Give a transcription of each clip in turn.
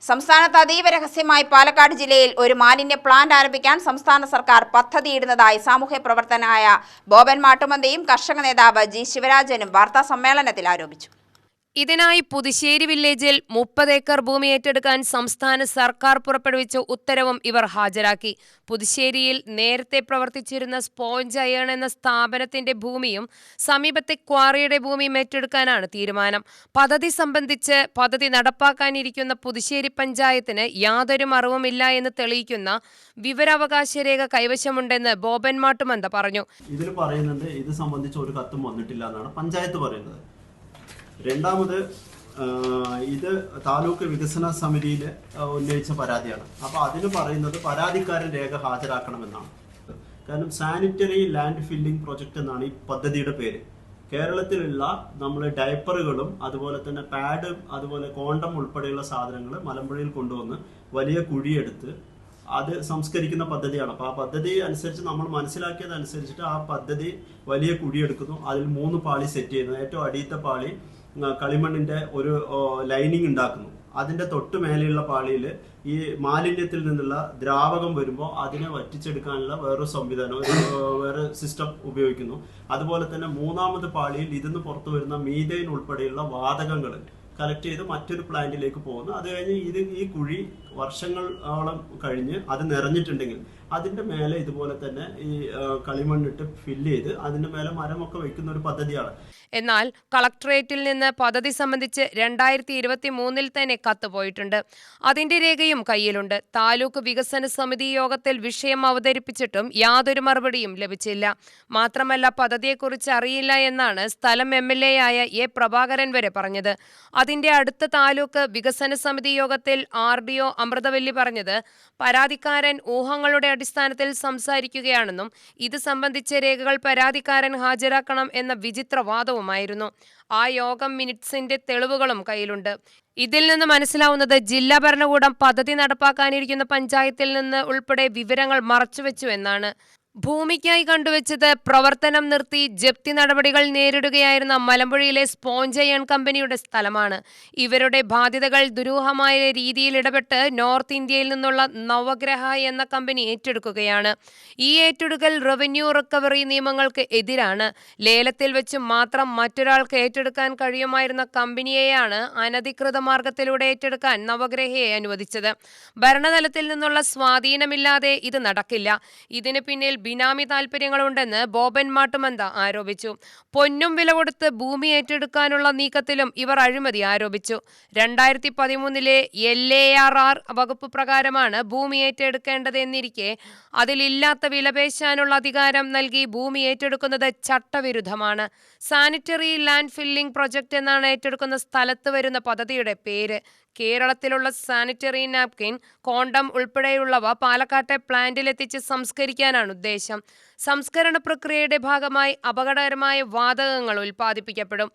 സംസ്ഥാനത്ത് അതീവ രഹസ്യമായി പാലക്കാട് ജില്ലയിൽ ഒരു മാലിന്യ പ്ലാന്റ് ആരംഭിക്കാൻ സംസ്ഥാന സർക്കാർ പദ്ധതിയിടുന്നതായി സാമൂഹ്യ പ്രവർത്തകനായ ബോബൻ മാട്ടുമന്തയും കർഷക നേതാവ് ജി ശിവരാജനും വാർത്താ സമ്മേളനത്തിൽ ആരോപിച്ചു. ഇതിനായി പുതുശ്ശേരി വില്ലേജിൽ 30 ഏക്കർ ഭൂമി ഏറ്റെടുക്കാൻ സംസ്ഥാന സർക്കാർ പുറപ്പെടുവിച്ച ഉത്തരവും ഇവർ ഹാജരാക്കി. പുതുശ്ശേരിയിൽ നേരത്തെ പ്രവർത്തിച്ചിരുന്ന സ്പോഞ്ച് അയേൺ എന്ന സ്ഥാപനത്തിന്റെ ഭൂമിയും സമീപത്തെ ക്വാറിയുടെ ഭൂമിയും ഏറ്റെടുക്കാനാണ് തീരുമാനം. പദ്ധതി സംബന്ധിച്ച് പദ്ധതി നടപ്പാക്കാനിരിക്കുന്ന പുതുശ്ശേരി പഞ്ചായത്തിന് യാതൊരു അറിവുമില്ല എന്ന് തെളിയിക്കുന്ന വിവരാവകാശ രേഖ കൈവശമുണ്ടെന്ന് ബോബൻ മാട്ടുമന്ത പറഞ്ഞു. ഇതിൽ പറയുന്നത് ഇത് സംബന്ധിച്ച് ഒരു കത്തും വന്നിട്ടില്ല എന്നാണ് പഞ്ചായത്ത് പറയുന്നത്. രണ്ടാമത് ഇത് താലൂക്ക് വികസന സമിതിയിൽ ഉന്നയിച്ച പരാതിയാണ്. അപ്പോൾ അതിന് പറയുന്നത് പരാതിക്കാരൻ രേഖ ഹാജരാക്കണമെന്നാണ്. കാരണം സാനിറ്ററി ലാൻഡ് ഫില്ലിംഗ് പ്രൊജക്റ്റ് എന്നാണ് ഈ പദ്ധതിയുടെ പേര്. കേരളത്തിലുള്ള നമ്മൾ ഡയപ്പറുകളും അതുപോലെ തന്നെ പാഡും അതുപോലെ കോണ്ടം ഉൾപ്പെടെയുള്ള സാധനങ്ങൾ മലമ്പുഴയിൽ കൊണ്ടുവന്ന് വലിയ കുഴിയെടുത്ത് അത് സംസ്കരിക്കുന്ന പദ്ധതിയാണ്. അപ്പോൾ ആ പദ്ധതി അനുസരിച്ച് നമ്മൾ മനസ്സിലാക്കിയത് അനുസരിച്ചിട്ട് ആ പദ്ധതി വലിയ കുഴിയെടുക്കുന്നു. അതിൽ 3 പാളി സെറ്റ് ചെയ്യുന്നു. ഏറ്റവും അടിയത്തെ പാളി കളിമണ്ണിന്റെ ഒരു ലൈനിങ് ഉണ്ടാക്കുന്നു. അതിന്റെ തൊട്ട് മേലെയുള്ള പാളിയിൽ ഈ മാലിന്യത്തിൽ നിന്നുള്ള ദ്രാവകം വരുമ്പോൾ അതിനെ വറ്റിച്ചെടുക്കാനുള്ള വേറൊരു സംവിധാനം, വേറെ സിസ്റ്റം ഉപയോഗിക്കുന്നു. അതുപോലെ തന്നെ 3ാമത് പാളിയിൽ ഇതിന്ന് പുറത്തു വരുന്ന മീഥൈൻ ഉൾപ്പെടെയുള്ള വാതകങ്ങൾ കളക്ട് ചെയ്ത് മറ്റൊരു പ്ലാന്റിലേക്ക് പോകുന്നു. അത് കഴിഞ്ഞ് ഈ കുഴി വർഷങ്ങളോളം കഴിഞ്ഞ് അത് നിറഞ്ഞിട്ടുണ്ടെങ്കിൽ അതിന്റെ മേലെ ഇതുപോലെ തന്നെ ഈ കളിമണ്ണിട്ട് ഫില്ല് ചെയ്ത് അതിന്റെ മേലെ മരമൊക്കെ വെക്കുന്ന ഒരു പദ്ധതിയാണ്. എന്നാൽ കളക്ടറേറ്റിൽ നിന്ന് പദ്ധതി സംബന്ധിച്ച് 2023 തന്നെ കത്ത് പോയിട്ടുണ്ട്. അതിന്റെ രേഖയും കയ്യിലുണ്ട്. താലൂക്ക് വികസന സമിതി യോഗത്തിൽ വിഷയം അവതരിപ്പിച്ചിട്ടും യാതൊരു മറുപടിയും ലഭിച്ചില്ല. മാത്രമല്ല പദ്ധതിയെക്കുറിച്ച് അറിയില്ല എന്നാണ് സ്ഥലം MLA ആയ എ പ്രഭാകരൻ വരെ പറഞ്ഞത്. അതിന്റെ അടുത്ത താലൂക്ക് വികസന സമിതി യോഗത്തിൽ RDO അമൃതവല്ലി പറഞ്ഞത് പരാതിക്കാരൻ ഊഹങ്ങളുടെ അടിസ്ഥാനത്തിൽ സംസാരിക്കുകയാണെന്നും ഇത് സംബന്ധിച്ച രേഖകൾ പരാതിക്കാരൻ ഹാജരാക്കണം എന്ന വിചിത്ര വാദവുമായിരുന്നു. ആ യോഗം മിനിറ്റ്സിന്റെ തെളിവുകളും കയ്യിലുണ്ട്. ഇതിൽ നിന്ന് മനസ്സിലാവുന്നത് ജില്ലാ ഭരണകൂടം പദ്ധതി നടപ്പാക്കാനിരിക്കുന്ന പഞ്ചായത്തിൽ നിന്ന് ഉൾപ്പെടെ വിവരങ്ങൾ മറച്ചുവെച്ചു എന്നാണ്. ഭൂമിക്കായി കണ്ടുവച്ചത് പ്രവർത്തനം നിർത്തി ജപ്തി നടപടികൾ നേരിടുകയായിരുന്ന മലമ്പുഴയിലെ സ്പോഞ്ച് അയേൺ കമ്പനിയുടെ സ്ഥലമാണ്. ഇവരുടെ ബാധ്യതകൾ ദുരൂഹമായ രീതിയിൽ ഇടപെട്ട് നോർത്ത് ഇന്ത്യയിൽ നിന്നുള്ള നവഗ്രഹ എന്ന കമ്പനി ഏറ്റെടുക്കുകയാണ്. ഈ ഏറ്റെടുക്കൽ റവന്യൂ റിക്കവറി നിയമങ്ങൾക്ക് എതിരാണ്. ലേലത്തിൽ വെച്ച് മാത്രം മറ്റൊരാൾക്ക് ഏറ്റെടുക്കാൻ കഴിയുമായിരുന്ന കമ്പനിയെയാണ് അനധികൃത മാർഗത്തിലൂടെ ഏറ്റെടുക്കാൻ നവഗ്രഹയെ അനുവദിച്ചത്. ഭരണതലത്തിൽ നിന്നുള്ള സ്വാധീനമില്ലാതെ ഇത് നടക്കില്ല. ഇതിന് പിന്നിൽ ബിനാമി താൽപര്യങ്ങളുണ്ടെന്ന് ബോബൻ മാട്ടുമന്ത ആരോപിച്ചു. പൊന്നും വില കൊടുത്ത് ഭൂമി ഏറ്റെടുക്കാനുള്ള നീക്കത്തിലും ഇവർ അഴിമതി ആരോപിച്ചു. 2013 LARR വകുപ്പ് പ്രകാരമാണ് ഭൂമി ഏറ്റെടുക്കേണ്ടതെന്നിരിക്കെ അതിലില്ലാത്ത വിലപേശാനുള്ള അധികാരം നൽകി ഭൂമി ഏറ്റെടുക്കുന്നത് ചട്ടവിരുദ്ധമാണ്. സാനിറ്ററി ലാൻഡ് ഫില്ലിംഗ് പ്രൊജക്ട് എന്നാണ് ഏറ്റെടുക്കുന്ന സ്ഥലത്ത് വരുന്ന പദ്ധതിയുടെ പേര്. കേരളത്തിലുള്ള സാനിറ്ററി നാപ്കിൻ, കോണ്ടം ഉൾപ്പെടെയുള്ളവ പാലക്കാട്ടെ പ്ലാന്റിലെത്തിച്ച് സംസ്കരിക്കാനാണ് ഉദ്ദേശം. സംസ്കരണ പ്രക്രിയയുടെ ഭാഗമായി അപകടകരമായ വാതകങ്ങൾ ഉൽപ്പാദിപ്പിക്കപ്പെടും.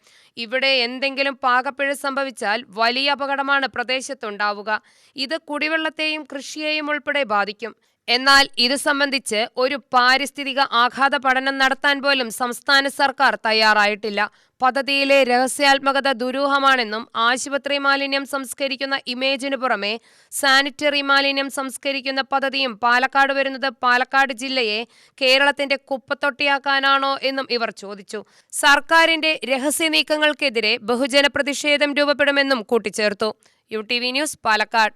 ഇവിടെ എന്തെങ്കിലും പാകപ്പിഴ സംഭവിച്ചാൽ വലിയ അപകടമാണ് പ്രദേശത്തുണ്ടാവുക. ഇത് കുടിവെള്ളത്തെയും കൃഷിയെയും ഉൾപ്പെടെ ബാധിക്കും. എന്നാൽ ഇത് സംബന്ധിച്ച് ഒരു പാരിസ്ഥിതിക ആഘാത പഠനം നടത്താൻ പോലും സംസ്ഥാന സർക്കാർ തയ്യാറായിട്ടില്ല. പദ്ധതിയിലെ രഹസ്യാത്മകത ദുരൂഹമാണെന്നും ആശുപത്രി മാലിന്യം സംസ്കരിക്കുന്ന ഇമേജിനു പുറമെ സാനിറ്ററി മാലിന്യം സംസ്കരിക്കുന്ന പദ്ധതിയും പാലക്കാട് വരുന്നത് പാലക്കാട് ജില്ലയെ കേരളത്തിന്റെ കുപ്പത്തൊട്ടിയാക്കാനാണോ എന്നും ഇവർ ചോദിച്ചു. സർക്കാരിന്റെ രഹസ്യ നീക്കങ്ങൾക്കെതിരെ ബഹുജന പ്രതിഷേധം രൂപപ്പെടുമെന്നും കൂട്ടിച്ചേർത്തു. UTV news, Palakkad.